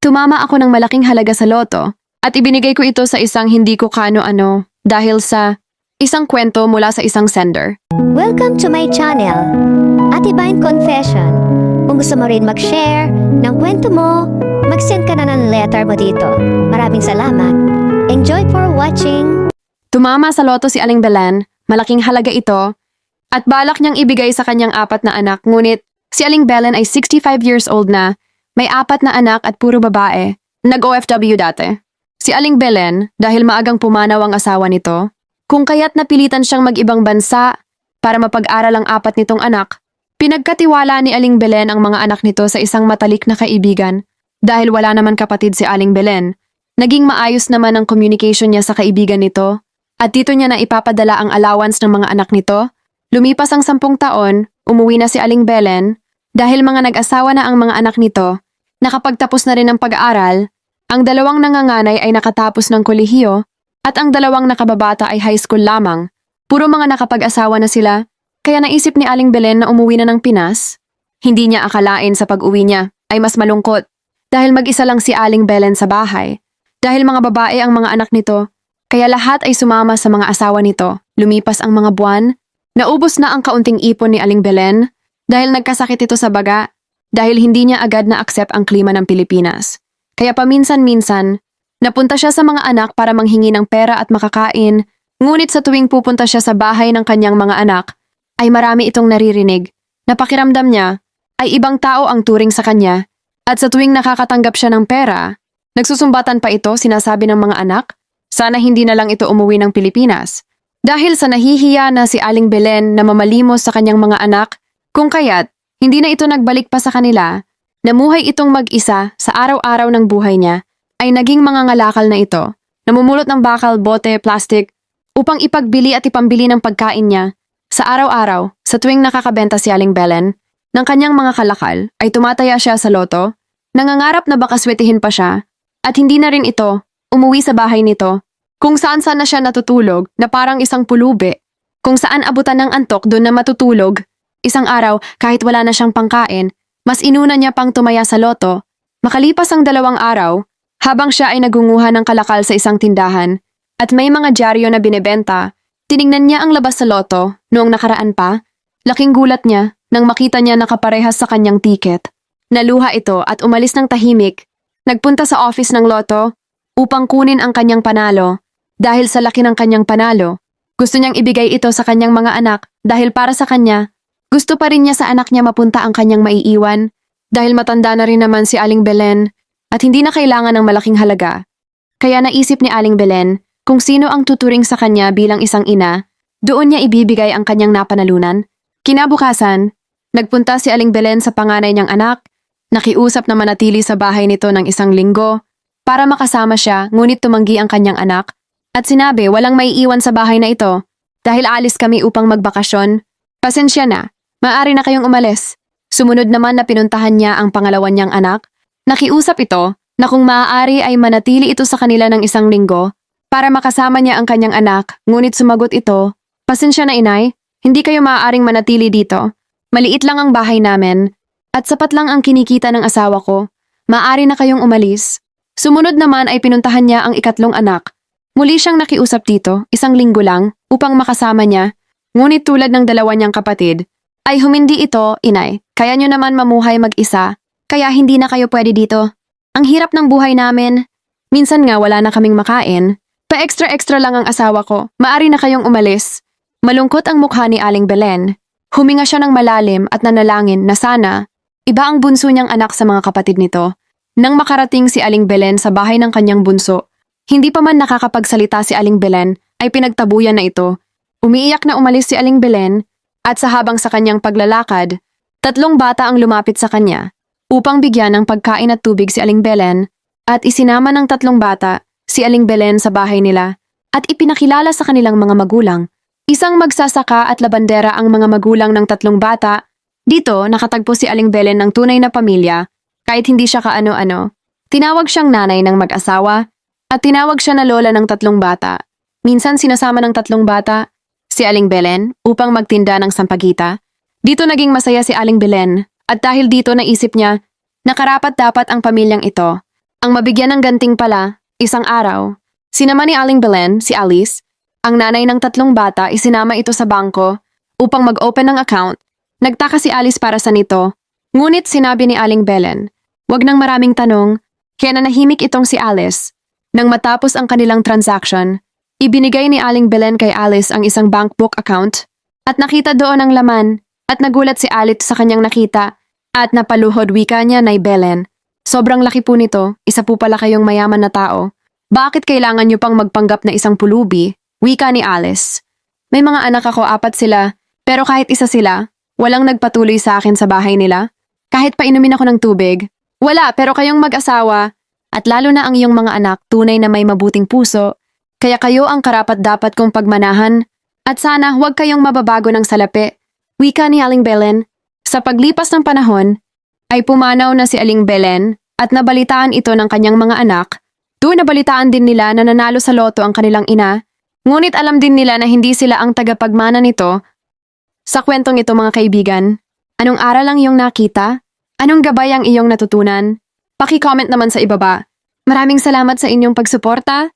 Tumama ako ng malaking halaga sa loto at ibinigay ko ito sa isang hindi ko kaano-ano dahil sa isang kwento mula sa isang sender. Welcome to my channel, Ate Vine Confession. Kung gusto mo rin mag-share ng kwento mo, mag-send ka na ng letter mo dito. Maraming salamat. Enjoy for watching. Tumama sa loto si Aling Belen, malaking halaga ito, at balak niyang ibigay sa kanyang 4 na anak, ngunit si Aling Belen ay 65 years old na, may 4 na anak at puro babae, nag-OFW dati. Si Aling Belen, dahil maagang pumanaw ang asawa nito, kung kaya't napilitan siyang mag-ibang bansa para mapag-aral ang 4 nitong anak, pinagkatiwala ni Aling Belen ang mga anak nito sa isang matalik na kaibigan. Dahil wala naman kapatid si Aling Belen, naging maayos naman ang communication niya sa kaibigan nito, at dito niya na ipapadala ang allowance ng mga anak nito. Lumipas ang 10 taon, umuwi na si Aling Belen, dahil mga nag-asawa na ang mga anak nito, nakapagtapos na rin ng pag-aaral, ang 2 nanganganay ay nakatapos ng kolehiyo, at ang 2 nakababata ay high school lamang. Puro mga nakapag-asawa na sila, kaya naisip ni Aling Belen na umuwi na ng Pinas. Hindi niya akalain sa pag-uwi niya ay mas malungkot, dahil mag-isa lang si Aling Belen sa bahay. Dahil mga babae ang mga anak nito, kaya lahat ay sumama sa mga asawa nito. Lumipas ang mga buwan, naubos na ang kaunting ipon ni Aling Belen dahil nagkasakit ito sa baga, dahil hindi niya agad na-accept ang klima ng Pilipinas. Kaya paminsan-minsan, napunta siya sa mga anak para manghingi ng pera at makakain, ngunit sa tuwing pupunta siya sa bahay ng kanyang mga anak, ay marami itong naririnig. Napakiramdam niya ay ibang tao ang turing sa kanya, at sa tuwing nakakatanggap siya ng pera, nagsusumbatan pa ito, sinasabi ng mga anak, sana hindi na lang ito umuwi ng Pilipinas. Dahil sa nahihiya na si Aling Belen na mamalimos sa kanyang mga anak, kung kaya't hindi na ito nagbalik pa sa kanila, namuhay itong mag-isa sa araw-araw ng buhay niya, ay naging mga ngalakal na ito, namumulot ng bakal, bote, plastic, upang ipagbili at ipambili ng pagkain niya. Sa araw-araw, sa tuwing nakakabenta si Aling Belen, ng kanyang mga kalakal, ay tumataya siya sa loto, nangangarap na baka swetihin pa siya, at hindi na rin ito umuwi sa bahay nito, kung saan-saan na siya natutulog na parang isang pulubi, kung saan abutan ng antok doon na matutulog. Isang araw, kahit wala na siyang pangkain, mas inuna niya pang tumaya sa loto. Makalipas ang 2 araw, habang siya ay nagunguha ng kalakal sa isang tindahan, at may mga dyaryo na binebenta, tiningnan niya ang labas sa loto noong nakaraan pa. Laking gulat niya nang makita niya nakaparehas sa kanyang tiket. Naluha ito at umalis ng tahimik. Nagpunta sa office ng loto upang kunin ang kanyang panalo. Dahil sa laki ng kanyang panalo, gusto niyang ibigay ito sa kanyang mga anak dahil para sa kanya, gusto pa rin niya sa anak niya mapunta ang kanyang maiiwan dahil matanda na rin naman si Aling Belen at hindi na kailangan ng malaking halaga. Kaya naisip ni Aling Belen kung sino ang tuturing sa kanya bilang isang ina, doon niya ibibigay ang kanyang napanalunan. Kinabukasan, nagpunta si Aling Belen sa panganay niyang anak, nakiusap na manatili sa bahay nito ng 1 linggo para makasama siya, ngunit tumanggi ang kanyang anak at sinabi walang maiiwan sa bahay na ito dahil alis kami upang magbakasyon. Pasensya na, maaari na kayong umalis. Sumunod naman na pinuntahan niya ang pangalawa niyang anak. Nakiusap ito na kung maaari ay manatili ito sa kanila ng 1 linggo para makasama niya ang kanyang anak, ngunit sumagot ito, pasensya na inay, hindi kayo maaaring manatili dito. Maliit lang ang bahay namin at sapat lang ang kinikita ng asawa ko. Maaari na kayong umalis. Sumunod naman ay pinuntahan niya ang 3 anak. Muli siyang nakiusap dito, 1 linggo lang, upang makasama niya. Ngunit tulad ng 2 niyang kapatid, ay humindi ito, inay, kaya niyo naman mamuhay mag-isa, kaya hindi na kayo pwede dito. Ang hirap ng buhay namin. Minsan nga wala na kaming makain. Pa-extra-extra lang ang asawa ko, maaari na kayong umalis. Malungkot ang mukha ni Aling Belen. Huminga siya ng malalim at nanalangin na sana, iba ang bunso niyang anak sa mga kapatid nito. Nang makarating si Aling Belen sa bahay ng kanyang bunso, hindi pa man nakakapagsalita si Aling Belen ay pinagtabuyan na ito. Umiiyak na umalis si Aling Belen at sa habang sa kanyang paglalakad, 3 bata ang lumapit sa kanya upang bigyan ng pagkain at tubig si Aling Belen at isinama ng 3 bata si Aling Belen sa bahay nila at ipinakilala sa kanilang mga magulang. Isang magsasaka at labandera ang mga magulang ng 3 bata. Dito nakatagpo si Aling Belen ng tunay na pamilya kahit hindi siya kaano-ano. Tinawag siyang nanay ng mag-asawa at tinawag siya na lola ng 3 bata. Minsan sinasama ng 3 bata si Aling Belen upang magtinda ng sampagita. Dito naging masaya si Aling Belen at dahil dito naisip niya na karapat-dapat ang pamilyang ito Ang mabigyan ng ganting pala, isang araw, sinama ni Aling Belen, si Alice, ang nanay ng 3 bata, isinama ito sa bangko upang mag-open ng account. Nagtaka si Alice para sa nito, ngunit sinabi ni Aling Belen, wag nang maraming tanong, kaya nanahimik itong si Alice. Nang matapos ang kanilang transaction, ibinigay ni Aling Belen kay Alice ang isang bank book account at nakita doon ang laman at nagulat si Alice sa kanyang nakita at napaluhod wika niya na Belen. Sobrang laki po nito, isa po pala kayong mayaman na tao. Bakit kailangan niyo pang magpanggap na isang pulubi? Wika ni Alice. May mga anak ako, 4 sila, pero kahit isa sila, walang nagpatuloy sa akin sa bahay nila. Kahit pa inumin ako ng tubig. Wala, pero kayong mag-asawa, at lalo na ang iyong mga anak, tunay na may mabuting puso, kaya kayo ang karapat-dapat kong pagmanahan, at sana huwag kayong mababago ng salapi. Wika ni Aling Belen. Sa paglipas ng panahon, ay pumanaw na si Aling Belen at nabalitaan ito ng kanyang mga anak. Doon nabalitaan din nila na nanalo sa loto ang kanilang ina, ngunit alam din nila na hindi sila ang tagapagmana nito. Sa kwentong ito mga kaibigan, anong aral ang iyong nakita? Anong gabay ang iyong natutunan? Paki-comment naman sa ibaba. Maraming salamat sa inyong pagsuporta